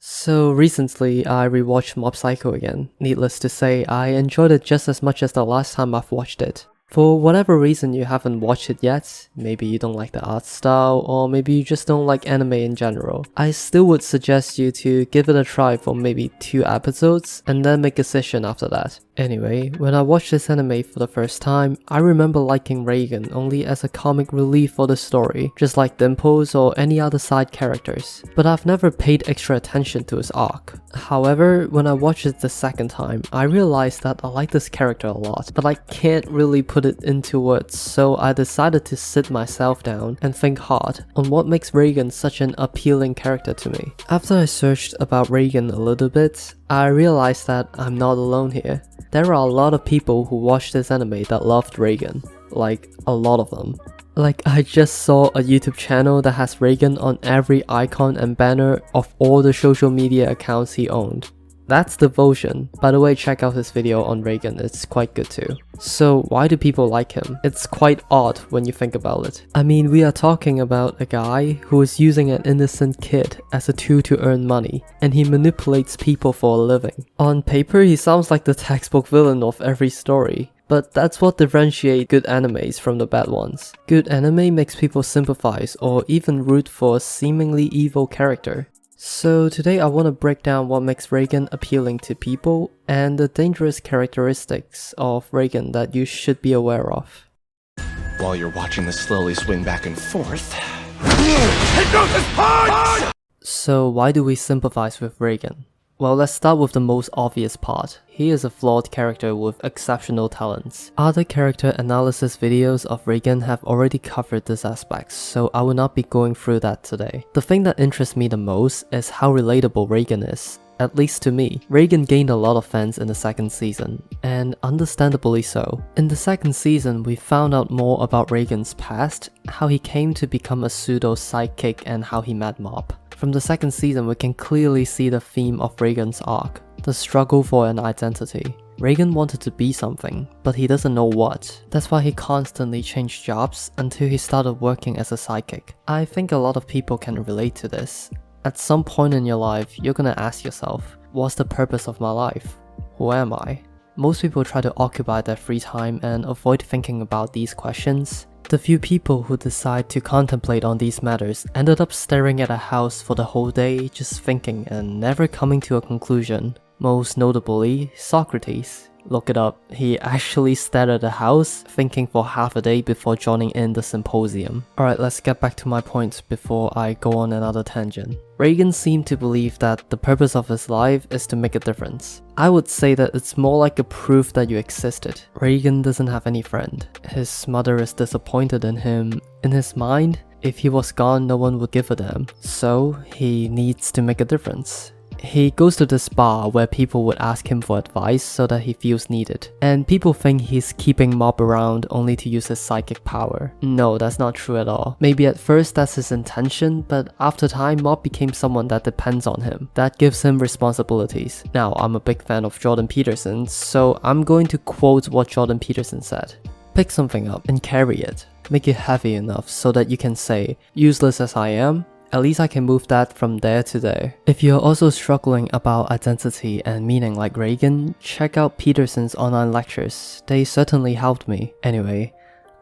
So recently, I rewatched Mob Psycho again. Needless to say, I enjoyed it just as much as the last time I've watched it. For whatever reason you haven't watched it yet, maybe you don't like the art style, or maybe you just don't like anime in general, I still would suggest you to give it a try for maybe 2 episodes and then make a decision after that. Anyway, when I watched this anime for the first time, I remember liking Reigen only as a comic relief for the story, just like Dimples or any other side characters, but I've never paid extra attention to his arc. However, when I watched it the second time, I realized that I like this character a lot, but I can't really put it into words, so I decided to sit myself down and think hard on what makes Reigen such an appealing character to me. After I searched about Reigen a little bit, I realized that I'm not alone here. There are a lot of people who watched this anime that loved Reigen. Like, a lot of them. Like, I just saw a YouTube channel that has Reigen on every icon and banner of all the social media accounts he owned. That's devotion. By the way, check out his video on Reigen, it's quite good too. So why do people like him? It's quite odd when you think about it. I mean, we are talking about a guy who is using an innocent kid as a tool to earn money, and he manipulates people for a living. On paper, he sounds like the textbook villain of every story. But that's what differentiates good animes from the bad ones. Good anime makes people sympathize or even root for a seemingly evil character. So today I want to break down what makes Reigen appealing to people and the dangerous characteristics of Reigen that you should be aware of. While you're watching this slowly swing back and forth... So why do we sympathize with Reigen? Well, let's start with the most obvious part. He is a flawed character with exceptional talents. Other character analysis videos of Reigen have already covered this aspect, so I will not be going through that today. The thing that interests me the most is how relatable Reigen is. At least to me. Reigen gained a lot of fans in the second season, and understandably so. In the second season, we found out more about Reigen's past, how he came to become a pseudo sidekick, and how he met Mob. From the second season, we can clearly see the theme of Reigen's arc, the struggle for an identity. Reigen wanted to be something, but he doesn't know what. That's why he constantly changed jobs until he started working as a sidekick. I think a lot of people can relate to this. At some point in your life, you're gonna ask yourself, what's the purpose of my life? Who am I? Most people try to occupy their free time and avoid thinking about these questions. The few people who decide to contemplate on these matters ended up staring at a house for the whole day just thinking and never coming to a conclusion. Most notably, Socrates. Look it up, he actually stared at a house thinking for half a day before joining in the symposium. Alright, let's get back to my points before I go on another tangent. Reigen seemed to believe that the purpose of his life is to make a difference. I would say that it's more like a proof that you existed. Reigen doesn't have any friend. His mother is disappointed in him. In his mind, if he was gone, no one would give a damn. So, he needs to make a difference. He goes to this bar where people would ask him for advice so that he feels needed. And people think he's keeping Mob around only to use his psychic power. No, that's not true at all. Maybe at first that's his intention, but after time Mob became someone that depends on him. That gives him responsibilities. Now, I'm a big fan of Jordan Peterson, so I'm going to quote what Jordan Peterson said. Pick something up and carry it. Make it heavy enough so that you can say, useless as I am, at least I can move that from there to there. If you're also struggling about identity and meaning like Reigen, check out Peterson's online lectures. They certainly helped me. Anyway,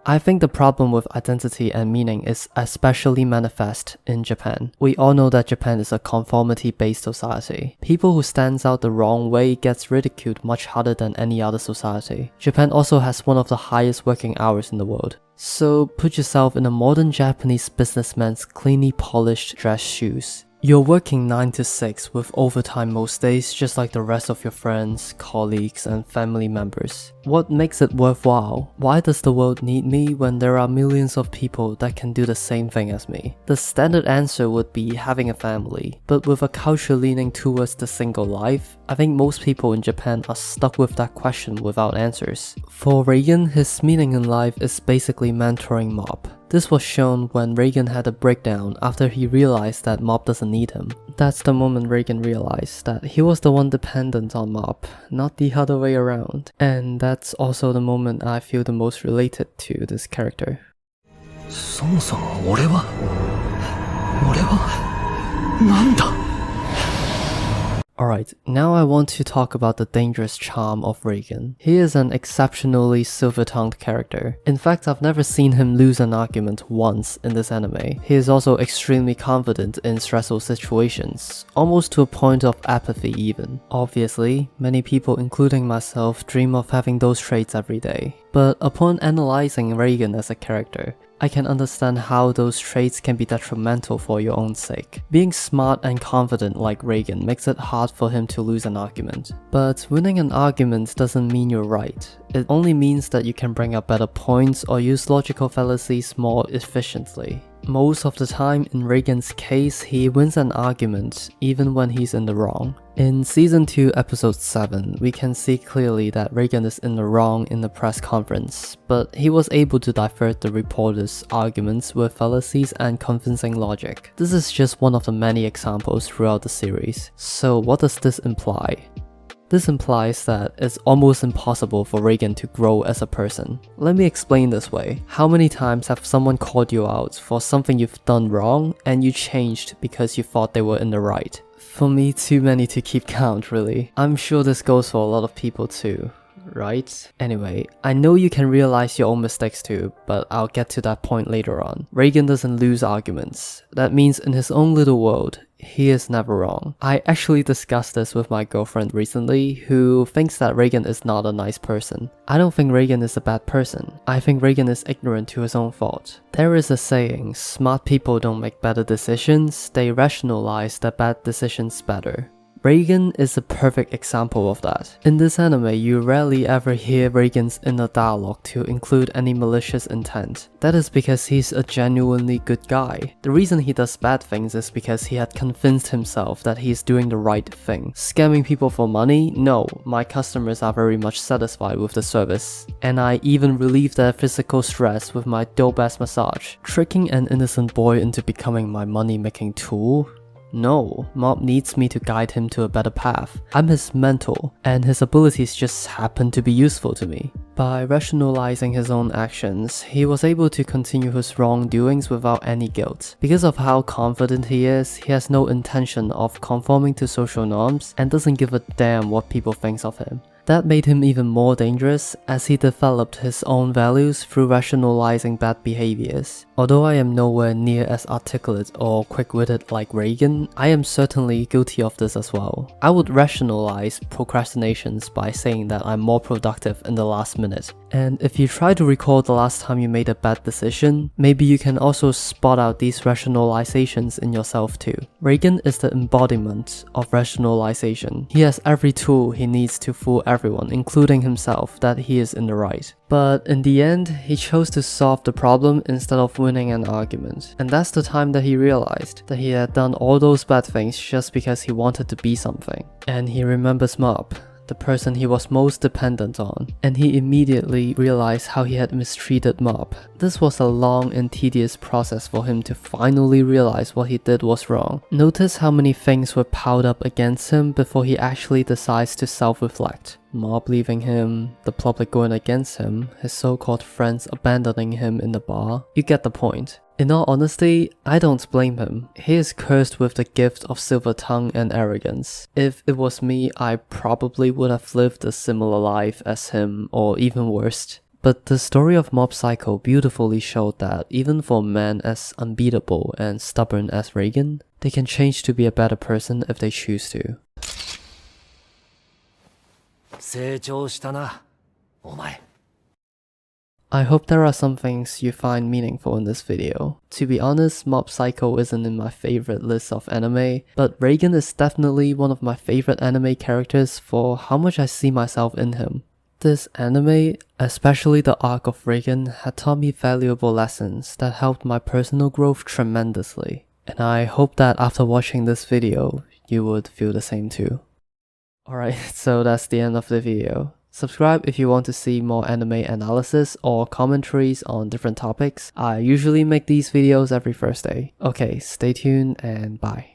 I think the problem with identity and meaning is especially manifest in Japan. We all know that Japan is a conformity-based society. People who stands out the wrong way gets ridiculed much harder than any other society. Japan also has one of the highest working hours in the world. So put yourself in a modern Japanese businessman's cleanly polished dress shoes. You're working 9 to 6 with overtime most days just like the rest of your friends, colleagues and family members. What makes it worthwhile? Why does the world need me when there are millions of people that can do the same thing as me? The standard answer would be having a family, but with a culture leaning towards the single life, I think most people in Japan are stuck with that question without answers. For Reigen, his meaning in life is basically mentoring Mob. This was shown when Reigen had a breakdown after he realized that Mob doesn't need him. That's the moment Reigen realized that he was the one dependent on Mob, not the other way around. And that's also the moment I feel the most related to this character. そもそも俺はなんだ Alright, now I want to talk about the dangerous charm of Reigen. He is an exceptionally silver-tongued character. In fact, I've never seen him lose an argument once in this anime. He is also extremely confident in stressful situations, almost to a point of apathy even. Obviously, many people including myself dream of having those traits every day. But upon analyzing Reigen as a character, I can understand how those traits can be detrimental for your own sake. Being smart and confident like Reigen makes it hard for him to lose an argument. But winning an argument doesn't mean you're right. It only means that you can bring up better points or use logical fallacies more efficiently. Most of the time, in Reigen's case, he wins an argument even when he's in the wrong. In Season 2, Episode 7, we can see clearly that Reigen is in the wrong in the press conference, but he was able to divert the reporters' arguments with fallacies and convincing logic. This is just one of the many examples throughout the series. So what does this imply? This implies that it's almost impossible for Reigen to grow as a person. Let me explain this way. How many times have someone called you out for something you've done wrong and you changed because you thought they were in the right? For me, too many to keep count really. I'm sure this goes for a lot of people too, right? Anyway, I know you can realize your own mistakes too, but I'll get to that point later on. Reigen doesn't lose arguments. That means in his own little world, he is never wrong. I actually discussed this with my girlfriend recently, who thinks that Reigen is not a nice person. I don't think Reigen is a bad person. I think Reigen is ignorant to his own fault. There is a saying, smart people don't make better decisions, they rationalize their bad decisions better. Reigen is a perfect example of that. In this anime, you rarely ever hear Reigen's inner dialogue to include any malicious intent. That is because he's a genuinely good guy. The reason he does bad things is because he had convinced himself that he's doing the right thing. Scamming people for money? No, my customers are very much satisfied with the service. And I even relieve their physical stress with my dope-ass massage. Tricking an innocent boy into becoming my money-making tool? No, Mob needs me to guide him to a better path. I'm his mentor, and his abilities just happen to be useful to me. By rationalizing his own actions, he was able to continue his wrongdoings without any guilt. Because of how confident he is, he has no intention of conforming to social norms and doesn't give a damn what people think of him. That made him even more dangerous as he developed his own values through rationalizing bad behaviors. Although I am nowhere near as articulate or quick-witted like Reigen, I am certainly guilty of this as well. I would rationalize procrastinations by saying that I'm more productive in the last minute. And if you try to recall the last time you made a bad decision, maybe you can also spot out these rationalizations in yourself too. Reigen is the embodiment of rationalization. He has every tool he needs to fool everyone, including himself, that he is in the right. But in the end, he chose to solve the problem instead of winning an argument. And that's the time that he realized that he had done all those bad things just because he wanted to be something. And he remembers Mob, the person he was most dependent on, and he immediately realized how he had mistreated Mob. This was a long and tedious process for him to finally realize what he did was wrong. Notice how many things were piled up against him before he actually decides to self-reflect. Mob leaving him, the public going against him, his so-called friends abandoning him in the bar. You get the point. In all honesty, I don't blame him. He is cursed with the gift of silver tongue and arrogance. If it was me, I probably would have lived a similar life as him, or even worse. But the story of Mob Psycho beautifully showed that even for men as unbeatable and stubborn as Reigen, they can change to be a better person if they choose to. 成長したな、お前。 I hope there are some things you find meaningful in this video. To be honest, Mob Psycho isn't in my favorite list of anime, but Reigen is definitely one of my favorite anime characters for how much I see myself in him. This anime, especially the arc of Reigen, had taught me valuable lessons that helped my personal growth tremendously. And I hope that after watching this video, you would feel the same too. Alright, so that's the end of the video. Subscribe if you want to see more anime analysis or commentaries on different topics. I usually make these videos every Thursday. Okay, stay tuned and bye.